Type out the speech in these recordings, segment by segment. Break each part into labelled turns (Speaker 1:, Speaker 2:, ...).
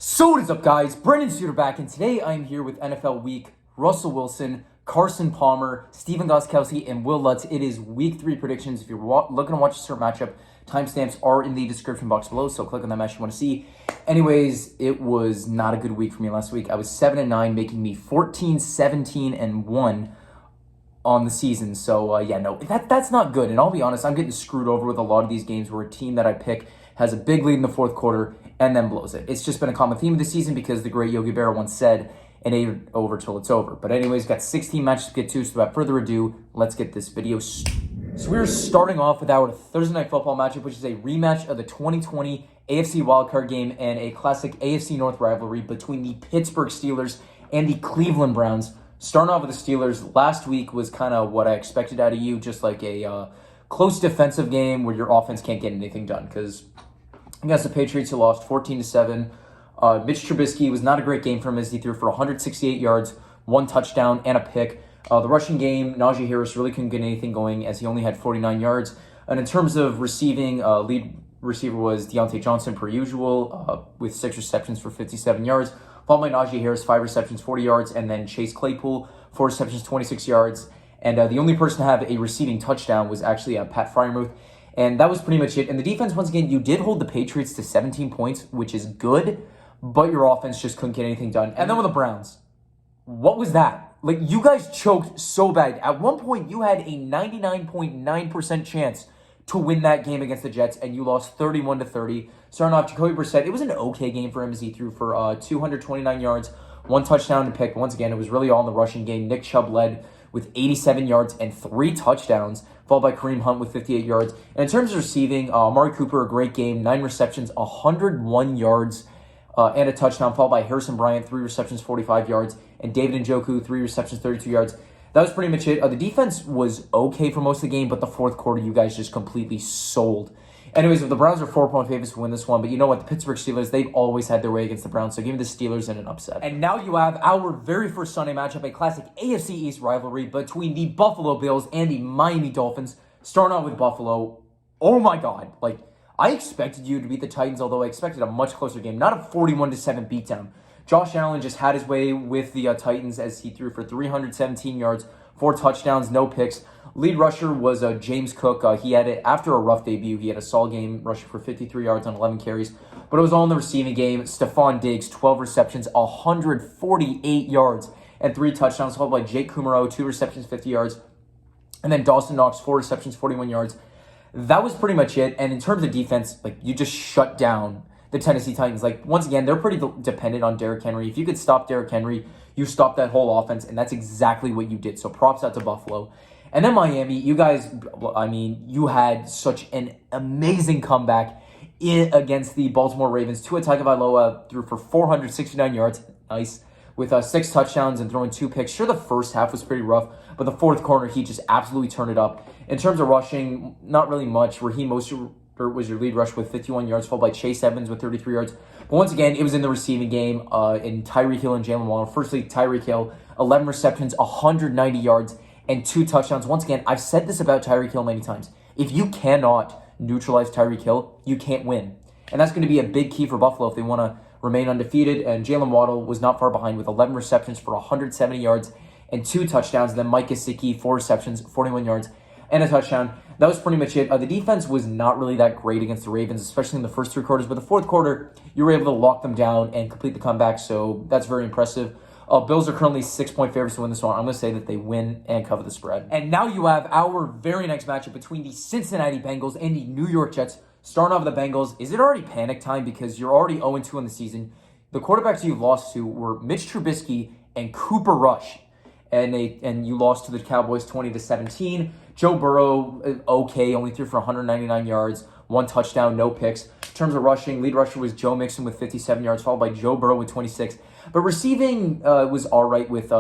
Speaker 1: So what is up, guys? Brendan Suter back, and today I'm here with NFL Week, Russell Wilson, Carson Palmer, Stephen Gostkowski, and Will Lutz. It is Week 3 predictions. If you're looking to watch a certain matchup, timestamps are in the description box below, so click on that match you want to see. Anyways, it was not a good week for me last week. I was 7-9, making me 14-17-1 on the season. So, that's not good. And I'll be honest, I'm getting screwed over with a lot of these games where a team that I pick has a big lead in the fourth quarter and then blows it. It's just been a common theme of the season because the great Yogi Berra once said, "It ain't over till it's over." But anyways, got 16 matches to get to, so without further ado, let's get this video started. So we're starting off with our Thursday Night Football matchup, which is a rematch of the 2020 AFC wildcard game and a classic AFC North rivalry between the Pittsburgh Steelers and the Cleveland Browns. Starting off with the Steelers, last week was kind of what I expected out of you, just like a close defensive game where your offense can't get anything done because against the Patriots, you lost 14-7. Mitch Trubisky was not a great game for him as he threw for 168 yards, 1 touchdown, and a pick. The rushing game, Najee Harris really couldn't get anything going as he only had 49 yards. And in terms of receiving, lead receiver was Deontay Johnson per usual with 6 receptions for 57 yards. Followed by Najee Harris, 5 receptions, 40 yards. And then Chase Claypool, 4 receptions, 26 yards. And the only person to have a receiving touchdown was actually Pat Freiermuth. And that was pretty much it. And the defense, once again, you did hold the Patriots to 17 points, which is good, but your offense just couldn't get anything done. And then with the Browns, what was that? Like, you guys choked so bad. At one point, you had a 99.9% chance to win that game against the Jets, and you lost 31-30. Starting off, Jacoby Brissett, it was an okay game for him as he threw for 229 yards, 1 touchdown and pick. Once again, it was really all in the rushing game. Nick Chubb led with 87 yards and 3 touchdowns, followed by Kareem Hunt with 58 yards. And in terms of receiving, Amari Cooper, a great game, 9 receptions, 101 yards, and a touchdown, followed by Harrison Bryant, 3 receptions, 45 yards, and David Njoku, 3 receptions, 32 yards. That was pretty much it. The defense was okay for most of the game, but the fourth quarter, you guys just completely sold. Anyways, the Browns are 4-point favorites to win this one, but you know what? The Pittsburgh Steelers, they've always had their way against the Browns, so give me the Steelers in an upset. And now you have our very first Sunday matchup, a classic AFC East rivalry between the Buffalo Bills and the Miami Dolphins. Starting out with Buffalo, oh my God. Like, I expected you to beat the Titans, although I expected a much closer game, not a 41-7 beatdown. Josh Allen just had his way with the Titans as he threw for 317 yards, 4 touchdowns, no picks. Lead rusher was James Cook. He had it after a rough debut. He had a solid game, rushing for 53 yards on 11 carries. But it was all in the receiving game. Stephon Diggs, 12 receptions, 148 yards, and 3 touchdowns, followed by Jake Kumaro, 2 receptions, 50 yards. And then Dawson Knox, 4 receptions, 41 yards. That was pretty much it. And in terms of defense, like, you just shut down the Tennessee Titans. Like, once again, they're pretty dependent on Derrick Henry. If you could stop Derrick Henry, you stopped that whole offense, and that's exactly what you did. So props out to Buffalo. And then Miami, you guys, you had such an amazing comeback against the Baltimore Ravens. Tua Tagovailoa threw for 469 yards, nice, with 6 touchdowns and throwing 2 picks. Sure, the first half was pretty rough, but the fourth quarter, he just absolutely turned it up. In terms of rushing, not really much. Raheem Mostert was your lead rush with 51 yards, followed by Chase Evans with 33 yards. But once again, it was in the receiving game in Tyreek Hill and Jalen Waddle. Firstly, Tyreek Hill, 11 receptions, 190 yards, and 2 touchdowns. Once again, I've said this about Tyreek Hill many times. If you cannot neutralize Tyreek Hill, you can't win. And that's going to be a big key for Buffalo if they want to remain undefeated. And Jalen Waddle was not far behind with 11 receptions for 170 yards and 2 touchdowns. And then Mike Gesicki, 4 receptions, 41 yards, and a touchdown. That was pretty much it. The defense was not really that great against the Ravens, especially in the first 3 quarters. But the fourth quarter, you were able to lock them down and complete the comeback. So that's very impressive. Bills are currently 6-point favorites to win this one. I'm going to say that they win and cover the spread. And now you have our very next matchup between the Cincinnati Bengals and the New York Jets. Starting off with the Bengals, is it already panic time because you're already 0-2 in the season? The quarterbacks you've lost to were Mitch Trubisky and Cooper Rush, and you lost to the Cowboys 20-17. Joe Burrow, okay, only threw for 199 yards, 1 touchdown, no picks. In terms of rushing, lead rusher was Joe Mixon with 57 yards, followed by Joe Burrow with 26. But receiving was all right with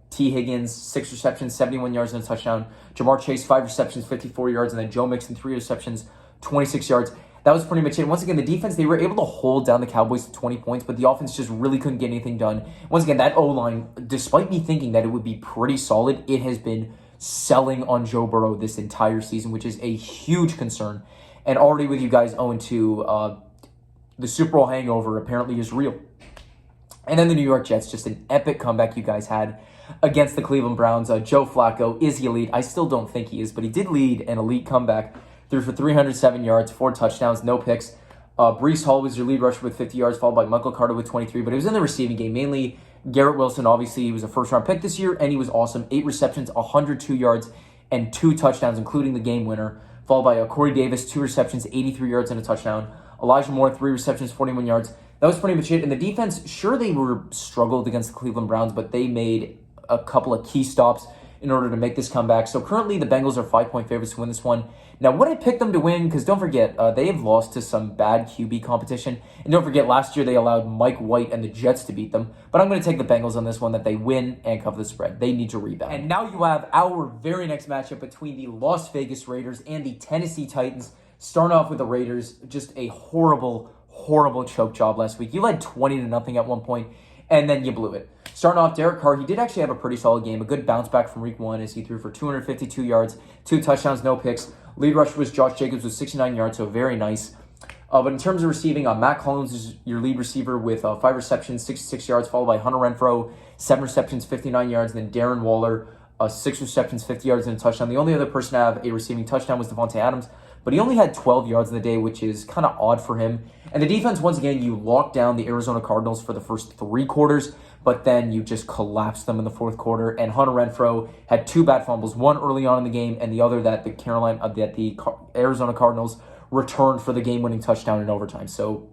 Speaker 1: T. Higgins, 6 receptions, 71 yards and a touchdown. Jamar Chase, 5 receptions, 54 yards. And then Joe Mixon, 3 receptions, 26 yards. That was pretty much it. Once again, the defense, they were able to hold down the Cowboys to 20 points, but the offense just really couldn't get anything done. Once again, that O-line, despite me thinking that it would be pretty solid, it has been selling on Joe Burrow this entire season, which is a huge concern. And already with you guys 0-2, the Super Bowl hangover apparently is real. And then the New York Jets, just an epic comeback you guys had against the Cleveland Browns. Joe Flacco, is he elite? I still don't think he is, but he did lead an elite comeback. Threw for 307 yards, 4 touchdowns, no picks. Breece Hall was your lead rusher with 50 yards, followed by Michael Carter with 23. But it was in the receiving game, mainly Garrett Wilson. Obviously, he was a first-round pick this year, and he was awesome. 8 receptions, 102 yards, and 2 touchdowns, including the game winner. Followed by Corey Davis, 2 receptions, 83 yards, and a touchdown. Elijah Moore, 3 receptions, 41 yards. That was pretty much it. And the defense, sure, they were struggled against the Cleveland Browns, but they made a couple of key stops in order to make this comeback. So currently, the Bengals are 5-point favorites to win this one. Now, would I pick them to win? Because don't forget, they have lost to some bad QB competition. And don't forget, last year they allowed Mike White and the Jets to beat them. But I'm going to take the Bengals on this one, that they win and cover the spread. They need to rebound. And now you have our very next matchup between the Las Vegas Raiders and the Tennessee Titans. Starting off with the Raiders, just a horrible choke job last week. You led 20-0 at one point, and then you blew it. Starting off, Derek Carr, he did actually have a pretty solid game. A good bounce back from week 1 as he threw for 252 yards, 2 touchdowns, no picks. Lead rusher was Josh Jacobs with 69 yards, so very nice. But in terms of receiving, Matt Collins is your lead receiver with 5 receptions, 66 yards, followed by Hunter Renfrow, 7 receptions, 59 yards, and then Darren Waller, 6 receptions, 50 yards, and a touchdown. The only other person to have a receiving touchdown was Devontae Adams, but he only had 12 yards in the day, which is kind of odd for him. And the defense, once again, you locked down the Arizona Cardinals for the first 3 quarters, but then you just collapsed them in the fourth quarter. And Hunter Renfrow had 2 bad fumbles, one early on in the game, and the other that the Arizona Cardinals returned for the game-winning touchdown in overtime. So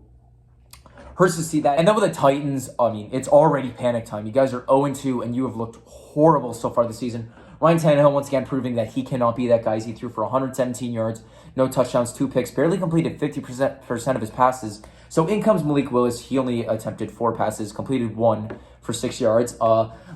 Speaker 1: hurts to see that. And then with the Titans, I mean, it's already panic time. You guys are 0-2, and you have looked horrible so far this season. Ryan Tannehill, once again, proving that he cannot be that guy. He threw for 117 yards, no touchdowns, 2 picks, barely completed 50% of his passes. So in comes Malik Willis. He only attempted 4 passes, completed 1 for 6 yards.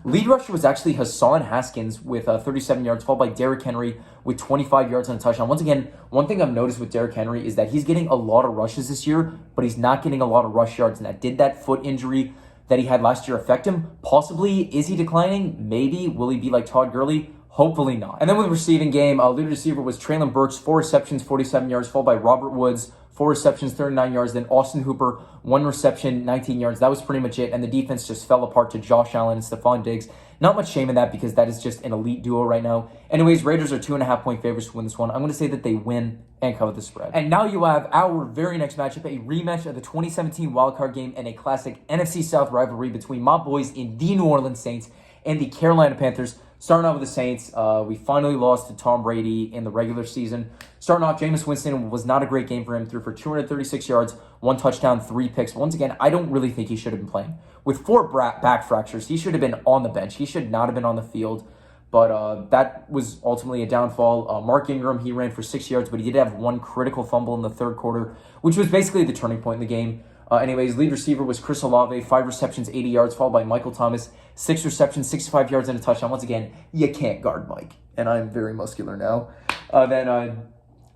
Speaker 1: Lead rusher was actually Hassan Haskins with 37 yards, followed by Derrick Henry with 25 yards and a touchdown. Once again, one thing I've noticed with Derrick Henry is that he's getting a lot of rushes this year, but he's not getting a lot of rush yards. And did that foot injury that he had last year affect him? Possibly. Is he declining? Maybe. Will he be like Todd Gurley? Hopefully not. And then with the receiving game, lead receiver was Traylon Burks, 4 receptions, 47 yards, followed by Robert Woods, 4 receptions, 39 yards. Then Austin Hooper, 1 reception, 19 yards. That was pretty much it. And the defense just fell apart to Josh Allen and Stephon Diggs. Not much shame in that because that is just an elite duo right now. Anyways, Raiders are 2.5-point favorites to win this one. I'm going to say that they win and cover the spread. And now you have our very next matchup, a rematch of the 2017 wildcard game and a classic NFC South rivalry between my boys in the New Orleans Saints and the Carolina Panthers. Starting off with the Saints, we finally lost to Tom Brady in the regular season. Starting off, Jameis Winston was not a great game for him. Threw for 236 yards, 1 touchdown, 3 picks. But once again, I don't really think he should have been playing. With 4 back fractures, he should have been on the bench. He should not have been on the field. But that was ultimately a downfall. Mark Ingram, he ran for 6 yards, but he did have 1 critical fumble in the third quarter, which was basically the turning point in the game. Anyways, lead receiver was Chris Olave, 5 receptions, 80 yards, followed by Michael Thomas, 6 receptions, 65 yards, and a touchdown. Once again, you can't guard Mike. And I'm very muscular now. Then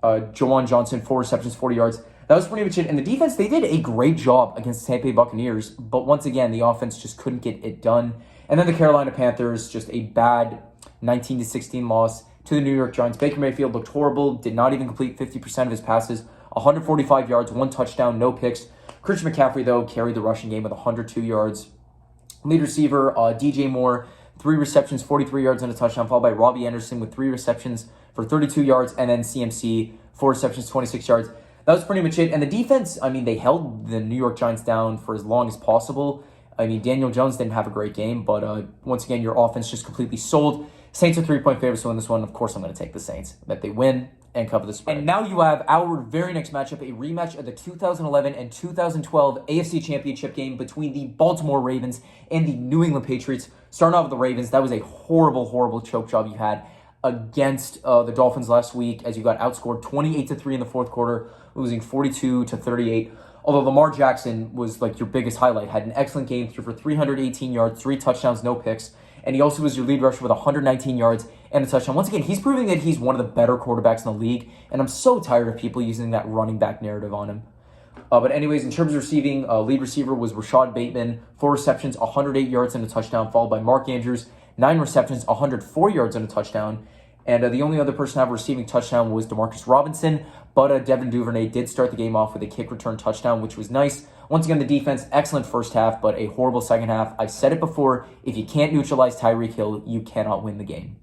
Speaker 1: Jawan Johnson, 4 receptions, 40 yards. That was pretty much it. And the defense, they did a great job against the Tampa Bay Buccaneers. But once again, the offense just couldn't get it done. And then the Carolina Panthers, just a bad 19-16 loss to the New York Giants. Baker Mayfield looked horrible, did not even complete 50% of his passes, 145 yards, 1 touchdown, no picks. Christian McCaffrey, though, carried the rushing game with 102 yards. Lead receiver, DJ Moore, 3 receptions, 43 yards, and a touchdown, followed by Robbie Anderson with 3 receptions for 32 yards, and then CMC, 4 receptions, 26 yards. That was pretty much it. And the defense, I mean, they held the New York Giants down for as long as possible. I mean, Daniel Jones didn't have a great game, but once again, your offense just completely sold. Saints are 3-point favorites to win this one. Of course, I'm going to take the Saints, that they win and cover the spread. And now you have our very next matchup, a rematch of the 2011 and 2012 AFC Championship game between the Baltimore Ravens and the New England Patriots. Starting off with the Ravens, that was a horrible choke job you had against the Dolphins last week as you got outscored 28-3 in the fourth quarter, losing 42-38. Although Lamar Jackson was like your biggest highlight, had an excellent game, threw for 318 yards, 3 touchdowns, no picks. And he also was your lead rusher with 119 yards and a touchdown. Once again, he's proving that he's one of the better quarterbacks in the league. And I'm so tired of people using that running back narrative on him. But anyways, in terms of receiving, lead receiver was Rashad Bateman, 4 receptions, 108 yards and a touchdown, followed by Mark Andrews, 9 receptions, 104 yards and a touchdown. And the only other person to have a receiving touchdown was Demarcus Robinson. But Devin Duvernay did start the game off with a kick return touchdown, which was nice. Once again, the defense, excellent first half, but a horrible second half. I've said it before, if you can't neutralize Tyreek Hill, you cannot win the game.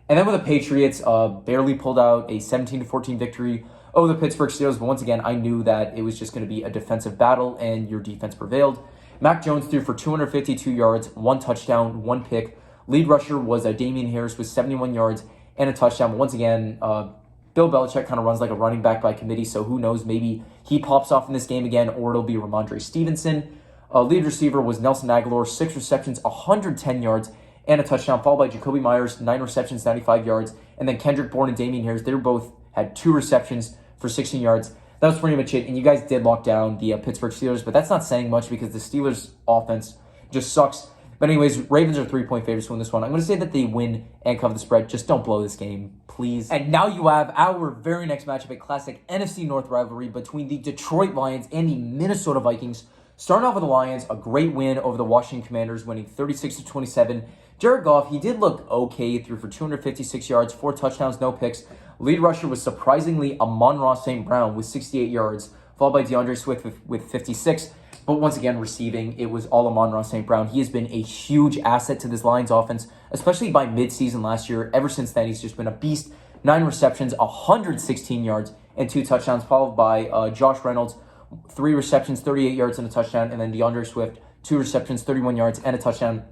Speaker 1: And then with the Patriots, barely pulled out a 17-14 victory over the Pittsburgh Steelers. But once again, I knew that it was just going to be a defensive battle, and your defense prevailed. Mac Jones threw for 252 yards, 1 touchdown, 1 pick. Lead rusher was Damian Harris with 71 yards and a touchdown. But once again, Bill Belichick kind of runs like a running back by committee, so who knows, maybe he pops off in this game again, or it'll be Ramondre Stevenson. Lead receiver was Nelson Aguilar, 6 receptions, 110 yards, and a touchdown, followed by Jacoby Myers, 9 receptions, 95 yards, and then Kendrick Bourne and Damian Harris, they both had 2 receptions for 16 yards. That was pretty much it, and you guys did lock down the Pittsburgh Steelers, but that's not saying much because the Steelers' offense just sucks. But anyways, Ravens are 3-point favorites to win this one. I'm going to say that they win and cover the spread. Just don't blow this game, please. And now you have our very next matchup, a classic NFC North rivalry between the Detroit Lions and the Minnesota Vikings. Starting off with the Lions, a great win over the Washington Commanders, winning 36-27. Jared Goff, he did look okay, threw for 256 yards, 4 touchdowns, no picks. Lead rusher was surprisingly Amon-Ra St. Brown with 68 yards, followed by DeAndre Swift with 56. But once again, receiving, it was all Amon-Ra St. Brown. He has been a huge asset to this Lions offense, especially by midseason last year. Ever since then, he's just been a beast. 9 receptions, 116 yards, and 2 touchdowns, followed by Josh Reynolds, 3 receptions, 38 yards, and a touchdown. And then DeAndre Swift, 2 receptions, 31 yards, and a touchdown.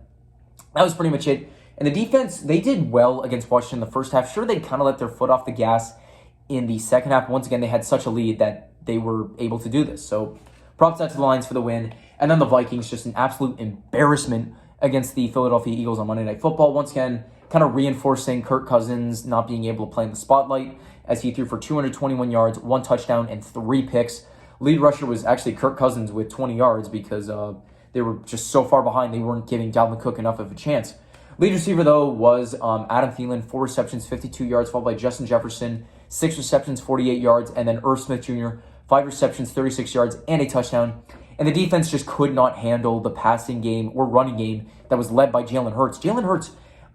Speaker 1: That was pretty much it. And the defense, they did well against Washington in the first half. Sure, they kind of let their foot off the gas in the second half. Once again, they had such a lead that they were able to do this. So props out to the Lions for the win. And then the Vikings, just an absolute embarrassment against the Philadelphia Eagles on Monday Night Football. Once again, kind of reinforcing Kirk Cousins not being able to play in the spotlight as he threw for 221 yards, 1 touchdown, and 3 picks. Lead rusher was actually Kirk Cousins with 20 yards because they were just so far behind. They weren't giving Dalvin Cook enough of a chance. Lead receiver, though, was Adam Thielen, 4 receptions, 52 yards, followed by Justin Jefferson, 6 receptions, 48 yards, and then Irv Smith Jr., 5 receptions, 36 yards, and a touchdown. And the defense just could not handle the passing game or running game that was led by Jalen Hurts. Jalen Hurts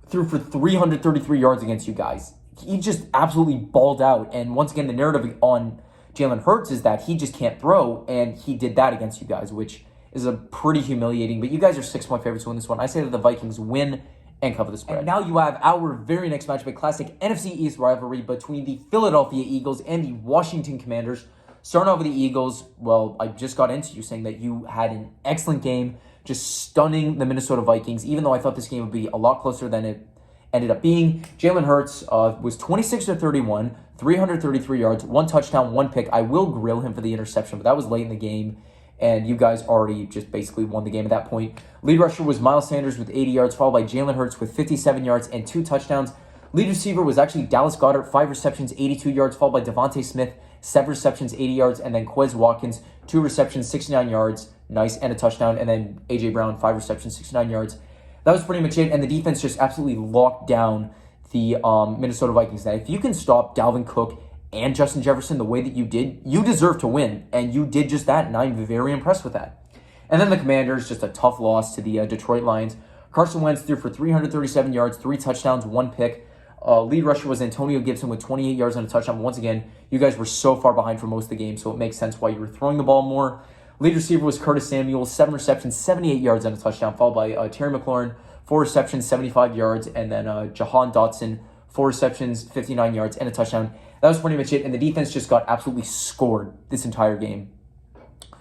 Speaker 1: threw for 333 yards against you guys. He just absolutely balled out. And once again, the narrative on Jalen Hurts is that he just can't throw, and he did that against you guys, which is a pretty humiliating. But you guys are 6-point favorites to win this one. I say that the Vikings win and cover the spread. And now you have our very next matchup, a classic NFC East rivalry between the Philadelphia Eagles and the Washington Commanders. Starting off with the Eagles, well, I just got into you saying that you had an excellent game, just stunning the Minnesota Vikings, even though I thought this game would be a lot closer than it ended up being. Jalen Hurts was 26-31, 333 yards, 1 touchdown, 1 pick. I will grill him for the interception, but that was late in the game, and you guys already just basically won the game at that point. Lead rusher was Miles Sanders with 80 yards, followed by Jalen Hurts with 57 yards and 2 touchdowns. Lead receiver was actually Dallas Goedert, 5 receptions, 82 yards, followed by Devontae Smith, 7 receptions, 80 yards, and then Quez Watkins, 2 receptions, 69 yards, nice, and a touchdown, and then A.J. Brown, 5 receptions, 69 yards. That was pretty much it, and the defense just absolutely locked down the Minnesota Vikings. Now, if you can stop Dalvin Cook and Justin Jefferson the way that you did, you deserve to win, and you did just that, and I'm very impressed with that. And then the Commanders, just a tough loss to the Detroit Lions. Carson Wentz threw for 337 yards, 3 touchdowns, 1 pick. Lead rusher was Antonio Gibson with 28 yards and a touchdown. Once again, you guys were so far behind for most of the game, so it makes sense why you were throwing the ball more. Lead receiver was Curtis Samuel, 7 receptions, 78 yards and a touchdown, followed by Terry McLaurin, 4 receptions, 75 yards, and then Jahan Dotson, 4 receptions, 59 yards, and a touchdown. That was pretty much it, and the defense just got absolutely scored this entire game.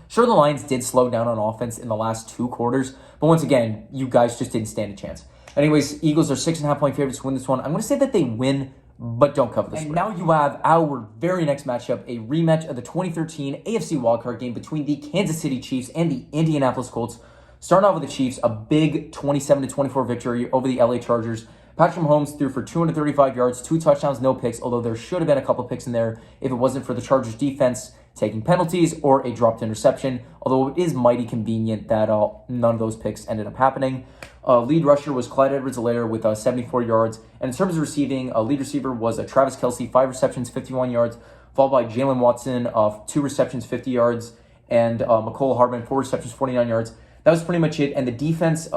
Speaker 1: Sure, the Lions did slow down on offense in the last 2 quarters, but once again, you guys just didn't stand a chance. Anyways, Eagles are 6.5-point favorites to win this one. I'm going to say that they win, but don't cover the spread. And now you have our very next matchup, a rematch of the 2013 AFC wildcard game between the Kansas City Chiefs and the Indianapolis Colts. Starting off with the Chiefs, a big 27-24 victory over the LA Chargers. Patrick Mahomes threw for 235 yards, 2 touchdowns, no picks, although there should have been a couple picks in there if it wasn't for the Chargers defense taking penalties or a dropped interception, although it is mighty convenient that none of those picks ended up happening. Lead rusher was Clyde Edwards-Helaire with 74 yards. And in terms of receiving, lead receiver was Travis Kelce, 5 receptions, 51 yards, followed by Jalen Watson, 2 receptions, 50 yards, and Mecole Hardman, 4 receptions, 49 yards. That was pretty much it. And the defense,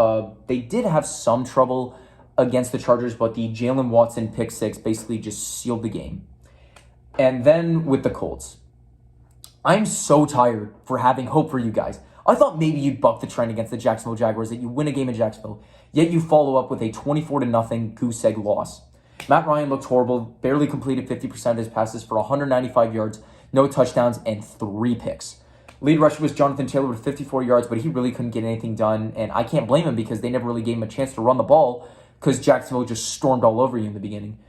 Speaker 1: they did have some trouble against the Chargers, but the Jalen Watson pick 6 basically just sealed the game. And then with the Colts, I'm so tired for having hope for you guys. I thought maybe you'd buck the trend against the Jacksonville Jaguars, that you win a game in Jacksonville, yet you follow up with a 24-0 goose egg loss. Matt Ryan looked horrible, barely completed 50% of his passes for 195 yards, no touchdowns, and 3 picks. Lead rusher was Jonathan Taylor with 54 yards, but he really couldn't get anything done, and I can't blame him because they never really gave him a chance to run the ball because Jacksonville just stormed all over you in the beginning.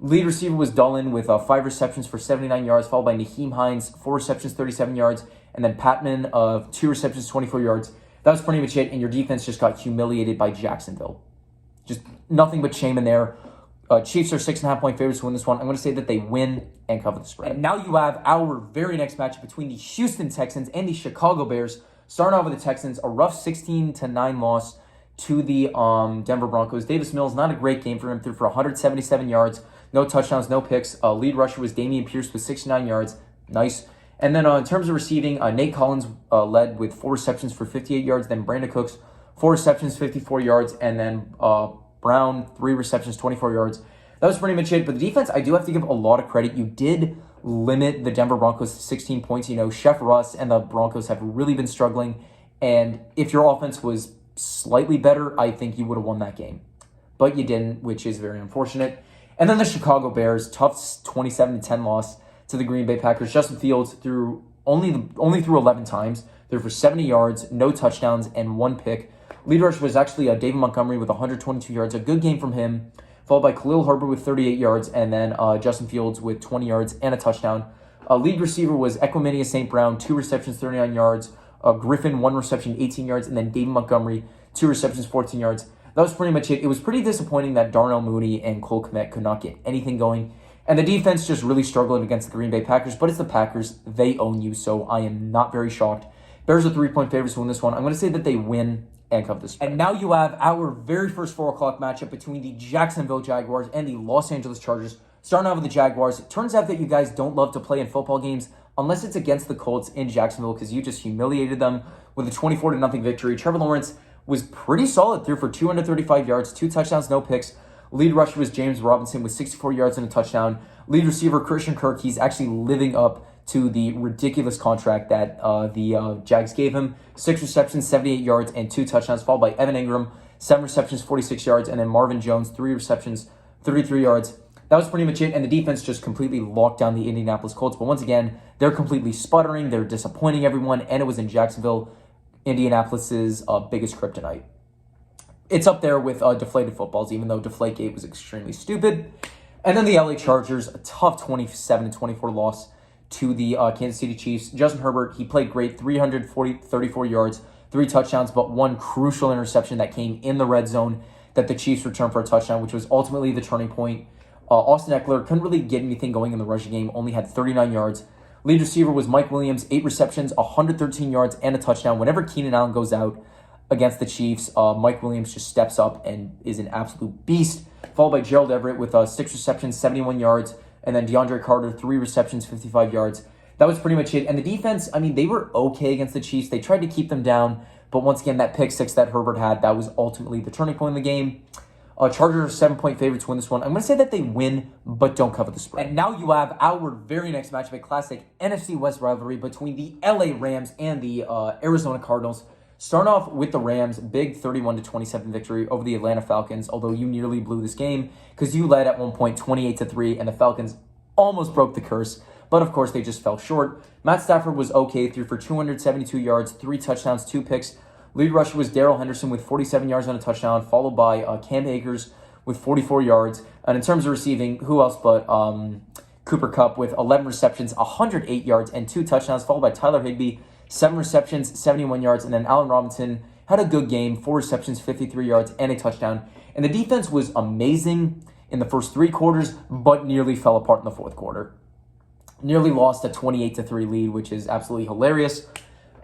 Speaker 1: Lead receiver was Dullen with 5 receptions for 79 yards, followed by Naheem Hines, 4 receptions, 37 yards, and then Patman of 2 receptions, 24 yards. That was pretty much it, and your defense just got humiliated by Jacksonville. Just nothing but shame in there. Chiefs are 6.5-point favorites to win this one. I'm going to say that they win and cover the spread. And now you have our very next matchup between the Houston Texans and the Chicago Bears. Starting off with the Texans, a rough 16-9 loss to the Denver Broncos. Davis Mills, not a great game for him, threw for 177 yards, no touchdowns, no picks. Lead rusher was Dameon Pierce with 69 yards. Nice. And then in terms of receiving, Nate Collins led with 4 receptions for 58 yards. Then Brandon Cooks, 4 receptions, 54 yards. And then Brown, 3 receptions, 24 yards. That was pretty much it. But the defense, I do have to give a lot of credit. You did limit the Denver Broncos to 16 points. You know, Chef Russ and the Broncos have really been struggling. And if your offense was slightly better, I think you would have won that game. But you didn't, which is very unfortunate. And then the Chicago Bears, tough 27-10 loss to the Green Bay Packers. Justin Fields threw only threw 11 times, threw for 70 yards, no touchdowns, and 1 pick. Lead rusher was actually David Montgomery with 122 yards. A good game from him, followed by Khalil Herbert with 38 yards, and then Justin Fields with 20 yards and a touchdown. Lead receiver was Equanimeous St. Brown, 2 receptions, 39 yards. Griffin, 1 reception, 18 yards, and then David Montgomery, 2 receptions, 14 yards. That was pretty much it. It was pretty disappointing that Darnell Mooney and Cole Kmet could not get anything going. And the defense just really struggled against the Green Bay Packers, but it's the Packers. They own you, so I am not very shocked. Bears are 3-point favorites to win this one. I'm going to say that they win and cover this. And now you have our very first 4 o'clock matchup between the Jacksonville Jaguars and the Los Angeles Chargers. Starting out with the Jaguars, it turns out that you guys don't love to play in football games unless it's against the Colts in Jacksonville because you just humiliated them with a 24-0 victory. Trevor Lawrence was pretty solid, threw for 235 yards, 2 touchdowns, no picks. Lead rusher was James Robinson with 64 yards and a touchdown. Lead receiver Christian Kirk, he's actually living up to the ridiculous contract that the Jags gave him. 6 receptions, 78 yards, and 2 touchdowns, followed by Evan Ingram, 7 receptions, 46 yards, and then Marvin Jones, 3 receptions, 33 yards. That was pretty much it, and the defense just completely locked down the Indianapolis Colts. But once again, they're completely sputtering, they're disappointing everyone, and it was in Jacksonville, Indianapolis's biggest kryptonite. It's up there with deflated footballs, even though Deflategate was extremely stupid. And then the LA Chargers, a tough 27-24 loss to the Kansas City Chiefs. Justin Herbert, he played great, 34 yards, 3 touchdowns, but 1 crucial interception that came in the red zone that the Chiefs returned for a touchdown, which was ultimately the turning point. Austin Eckler couldn't really get anything going in the rushing game, only had 39 yards. Lead receiver was Mike Williams, 8 receptions, 113 yards, and a touchdown. Whenever Keenan Allen goes out against the Chiefs, Mike Williams just steps up and is an absolute beast, followed by Gerald Everett with 6 receptions, 71 yards, and then DeAndre Carter, 3 receptions, 55 yards. That was pretty much it. And the defense, I mean, they were okay against the Chiefs. They tried to keep them down, but once again, that pick 6 that Herbert had, that was ultimately the turning point in the game. Chargers are 7-point favorites to win this one. I'm going to say that they win, but don't cover the spread. And now you have our very next matchup, a classic NFC West rivalry between the LA Rams and the Arizona Cardinals. Starting off with the Rams, big 31-27 victory over the Atlanta Falcons, although you nearly blew this game because you led at one point 28-3, and the Falcons almost broke the curse, but of course they just fell short. Matt Stafford was okay, threw for 272 yards, 3 touchdowns, 2 picks. Lead rusher was Darrell Henderson with 47 yards and a touchdown, followed by Cam Akers with 44 yards. And in terms of receiving, who else but Cooper Kupp with 11 receptions, 108 yards, and 2 touchdowns, followed by Tyler Higbee, 7 receptions, 71 yards, and then Allen Robinson had a good game, 4 receptions, 53 yards, and a touchdown. And the defense was amazing in the first 3 quarters, but nearly fell apart in the fourth quarter. Nearly lost a 28-3 lead, which is absolutely hilarious.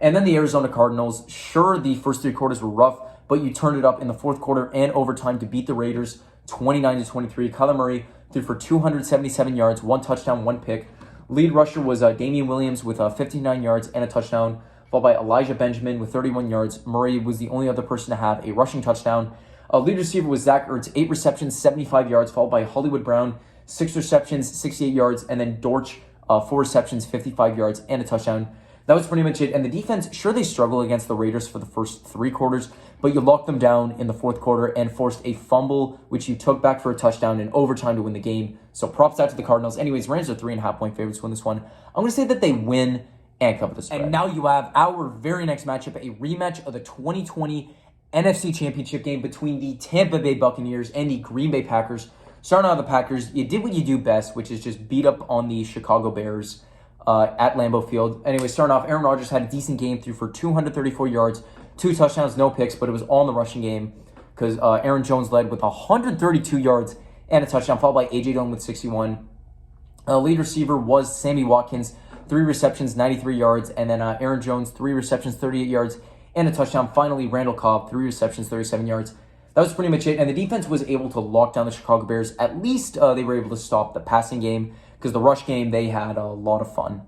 Speaker 1: And then the Arizona Cardinals, sure, the first 3 quarters were rough, but you turned it up in the fourth quarter and overtime to beat the Raiders 29-23. Kyler Murray threw for 277 yards, 1 touchdown, 1 pick. Lead rusher was Damian Williams with 59 yards and a touchdown, followed by Elijah Benjamin with 31 yards. Murray was the only other person to have a rushing touchdown. Lead receiver was Zach Ertz, 8 receptions, 75 yards, followed by Hollywood Brown, 6 receptions, 68 yards, and then Dortch, 4 receptions, 55 yards, and a touchdown. That was pretty much it. And the defense, sure, they struggle against the Raiders for the first 3 quarters, but you locked them down in the 4th quarter and forced a fumble, which you took back for a touchdown in overtime to win the game. So props out to the Cardinals. Anyways, Rams are 3.5-point favorites to win this one. I'm going to say that they win and cover the spread. And now you have our very next matchup, a rematch of the 2020 NFC Championship game between the Tampa Bay Buccaneers and the Green Bay Packers. Starting out with the Packers, you did what you do best, which is just beat up on the Chicago Bears at Lambeau Field. Anyway, starting off, Aaron Rodgers had a decent game, threw for 234 yards, 2 touchdowns, no picks, but it was all in the rushing game because Aaron Jones led with 132 yards and a touchdown, followed by A.J. Dillon with 61. Lead receiver was Sammy Watkins, 3 receptions, 93 yards, and then Aaron Jones, 3 receptions, 38 yards, and a touchdown. Finally, Randall Cobb, 3 receptions, 37 yards. That was pretty much it, and the defense was able to lock down the Chicago Bears. At least they were able to stop the passing game, because the rush game, they had a lot of fun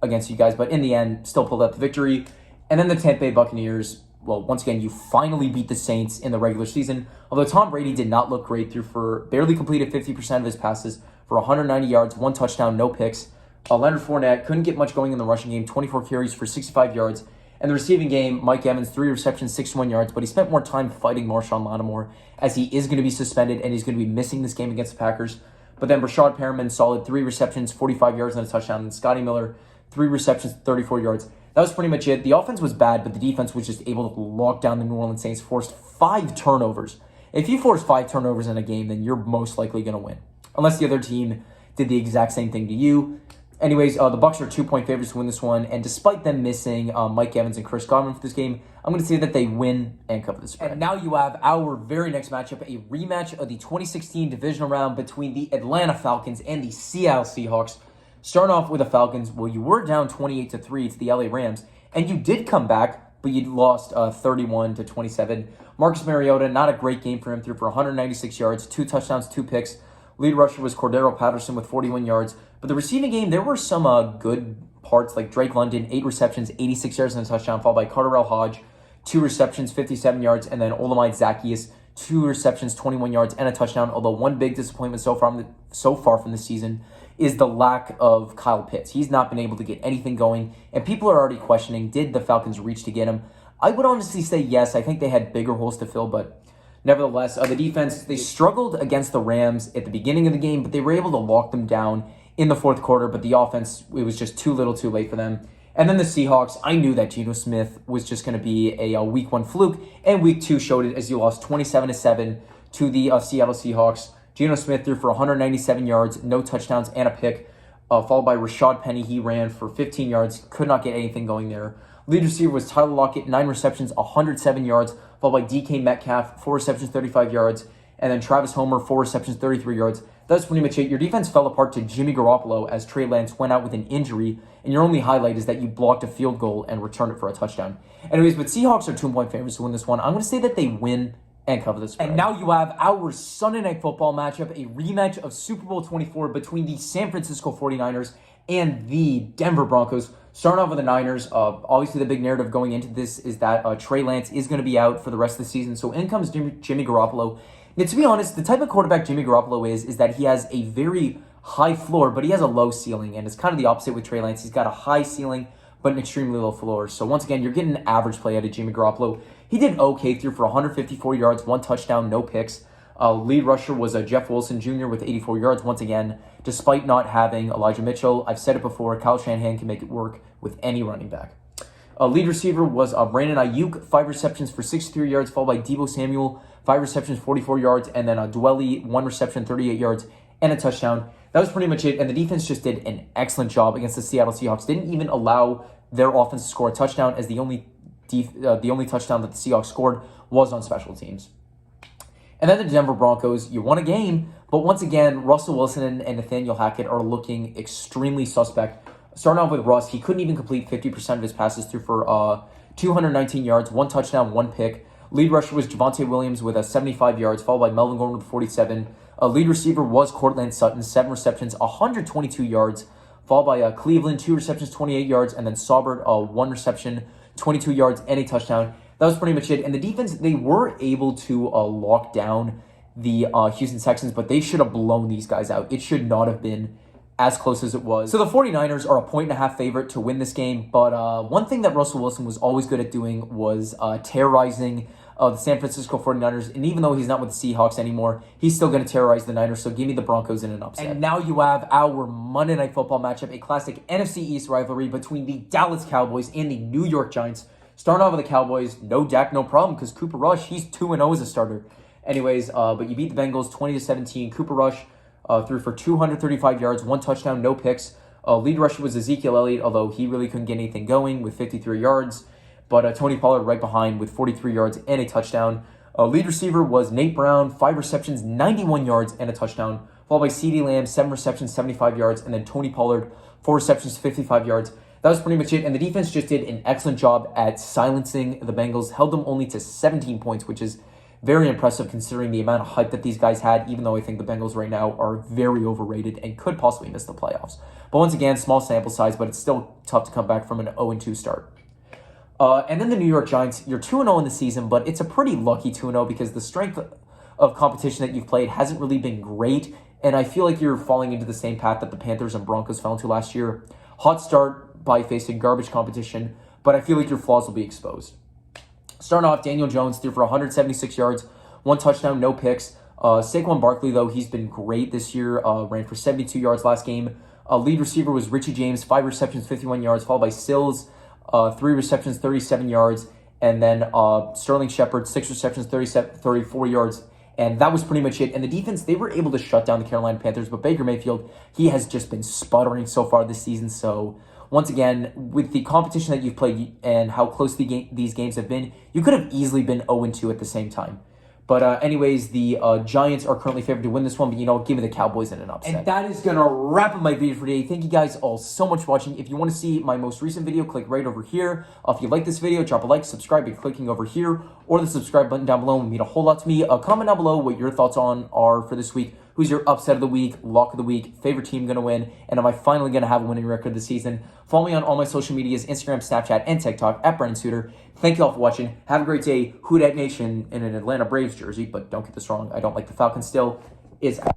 Speaker 1: against you guys, but in the end, still pulled out the victory. And then the Tampa Bay Buccaneers, well, once again, you finally beat the Saints in the regular season. Although Tom Brady did not look great, barely completed 50% of his passes for 190 yards, 1 touchdown, no picks. Leonard Fournette couldn't get much going in the rushing game, 24 carries for 65 yards. And the receiving game, Mike Evans, 3 receptions, 61 yards, but he spent more time fighting Marshawn Lattimore, as he is going to be suspended and he's going to be missing this game against the Packers. But then Rashad Perriman, solid 3 receptions, 45 yards and a touchdown. And Scotty Miller, 3 receptions, 34 yards. That was pretty much it. The offense was bad, but the defense was just able to lock down the New Orleans Saints, forced 5 turnovers. If you force 5 turnovers in a game, then you're most likely going to win, unless the other team did the exact same thing to you. Anyways, the Bucs are 2-point favorites to win this one, and despite them missing Mike Evans and Chris Godwin for this game, I'm going to say that they win and cover the spread. And now you have our very next matchup, a rematch of the 2016 divisional round between the Atlanta Falcons and the Seattle Seahawks. Starting off with the Falcons, well, you were down 28-3 to the LA Rams, and you did come back, but you lost 31-27. Marcus Mariota, not a great game for him, threw for 196 yards, 2 touchdowns, 2 picks. Lead rusher was Cordero Patterson with 41 yards. But the receiving game, there were some good parts, like Drake London, 8 receptions, 86 yards and a touchdown, followed by Carterell Hodge, 2 receptions, 57 yards, and then Olamide Zaccheaus, 2 receptions, 21 yards, and a touchdown. Although one big disappointment so far from the season is the lack of Kyle Pitts. He's not been able to get anything going, and people are already questioning, did the Falcons reach to get him? I would honestly say yes. I think they had bigger holes to fill, but nevertheless, the defense, they struggled against the Rams at the beginning of the game, but they were able to lock them down in the 4th quarter, but the offense, it was just too little too late for them. And then the Seahawks, I knew that Geno Smith was just going to be a week 1 fluke, and week 2 showed it as you lost 27-7 to the Seattle Seahawks. Geno Smith threw for 197 yards, no touchdowns, and a pick, followed by Rashad Penny. He ran for 15 yards, could not get anything going there. Lead receiver was Tyler Lockett, 9 receptions, 107 yards, followed by DK Metcalf, 4 receptions, 35 yards, and then Travis Homer, 4 receptions, 33 yards. That's pretty much it. Your defense fell apart to Jimmy Garoppolo as Trey Lance went out with an injury, and your only highlight is that you blocked a field goal and returned it for a touchdown. Anyways, but Seahawks are 2-point favorites to win this one. I'm going to say that they win and cover this spread. And now you have our Sunday Night Football matchup, a rematch of Super Bowl 24 between the San Francisco 49ers and the Denver Broncos. Starting off with the Niners, obviously the big narrative going into this is that Trey Lance is going to be out for the rest of the season, so in comes Jimmy Garoppolo. Now, to be honest, the type of quarterback Jimmy Garoppolo is that he has a very high floor, but he has a low ceiling, and it's kind of the opposite with Trey Lance. He's got a high ceiling, but an extremely low floor. So once again, you're getting an average play out of Jimmy Garoppolo. He did okay, threw for 154 yards, 1 touchdown, no picks. Lead rusher was Jeff Wilson Jr. with 84 yards once again, despite not having Elijah Mitchell. I've said it before, Kyle Shanahan can make it work with any running back. Lead receiver was Brandon Ayuk, 5 receptions for 63 yards, followed by Deebo Samuel, 5 receptions, 44 yards, and then Dwelly, 1 reception, 38 yards, and a touchdown. That was pretty much it, and the defense just did an excellent job against the Seattle Seahawks. Didn't even allow their offense to score a touchdown, as the only touchdown that the Seahawks scored was on special teams. And then the Denver Broncos, you won a game, but once again, Russell Wilson and Nathaniel Hackett are looking extremely suspect. Starting off with Russ, he couldn't even complete 50% of his passes, through for 219 yards, 1 touchdown, 1 pick. Lead rusher was Javonte Williams with 75 yards, followed by Melvin Gordon with 47. Lead receiver was Cortland Sutton, 7 receptions, 122 yards, followed by Cleveland, 2 receptions, 28 yards, and then Saubert, 1 reception, 22 yards, and a touchdown. That was pretty much it. And the defense, they were able to lock down the Houston Texans, but they should have blown these guys out. It should not have been as close as it was. So the 49ers are a 1.5 favorite to win this game, but one thing that Russell Wilson was always good at doing was terrorizing the San Francisco 49ers, and even though he's not with the Seahawks anymore, he's still going to terrorize the Niners, so give me the Broncos in an upset. And now you have our Monday Night Football matchup, a classic NFC East rivalry between the Dallas Cowboys and the New York Giants. Starting off with the Cowboys, no Dak, no problem, because Cooper Rush, he's 2-0 as a starter. Anyways, but you beat the Bengals 20-17. Cooper Rush threw for 235 yards, 1 touchdown, no picks. Lead rusher was Ezekiel Elliott, although he really couldn't get anything going with 53 yards. But Tony Pollard right behind with 43 yards and a touchdown. Lead receiver was Nate Brown, 5 receptions, 91 yards, and a touchdown. Followed by CeeDee Lamb, 7 receptions, 75 yards. And then Tony Pollard, 4 receptions, 55 yards. That was pretty much it. And the defense just did an excellent job at silencing the Bengals. Held them only to 17 points, which is very impressive considering the amount of hype that these guys had, even though I think the Bengals right now are very overrated and could possibly miss the playoffs. But once again, small sample size, but it's still tough to come back from an 0-2 start. And then the New York Giants, you're 2-0 in the season, but it's a pretty lucky 2-0 because the strength of competition that you've played hasn't really been great, and I feel like you're falling into the same path that the Panthers and Broncos fell into last year. Hot start by facing garbage competition, but I feel like your flaws will be exposed. Starting off, Daniel Jones threw for 176 yards, 1 touchdown, no picks. Saquon Barkley, though, he's been great this year, ran for 72 yards last game. Lead receiver was Richie James, 5 receptions, 51 yards, followed by Sills, 3 receptions, 37 yards, and then Sterling Shepard, 6 receptions, 34 yards, and that was pretty much it. And the defense, they were able to shut down the Carolina Panthers, but Baker Mayfield, he has just been sputtering so far this season. So once again, with the competition that you've played and how close these games have been, you could have easily been 0-2 at the same time. But anyways, the Giants are currently favored to win this one, but give me the Cowboys in an upset. And that is going to wrap up my video for today. Thank you guys all so much for watching. If you want to see my most recent video, click right over here. If you like this video, drop a like, subscribe by clicking over here, or the subscribe button down below. It would mean a whole lot to me. Comment down below what your thoughts are for this week. Who's your upset of the week, lock of the week, favorite team going to win, and am I finally going to have a winning record this season? Follow me on all my social medias, Instagram, Snapchat, and TikTok, at Brennan Suter. Thank you all for watching. Have a great day. Who Dat Nation in an Atlanta Braves jersey, but don't get this wrong. I don't like the Falcons still. Is out.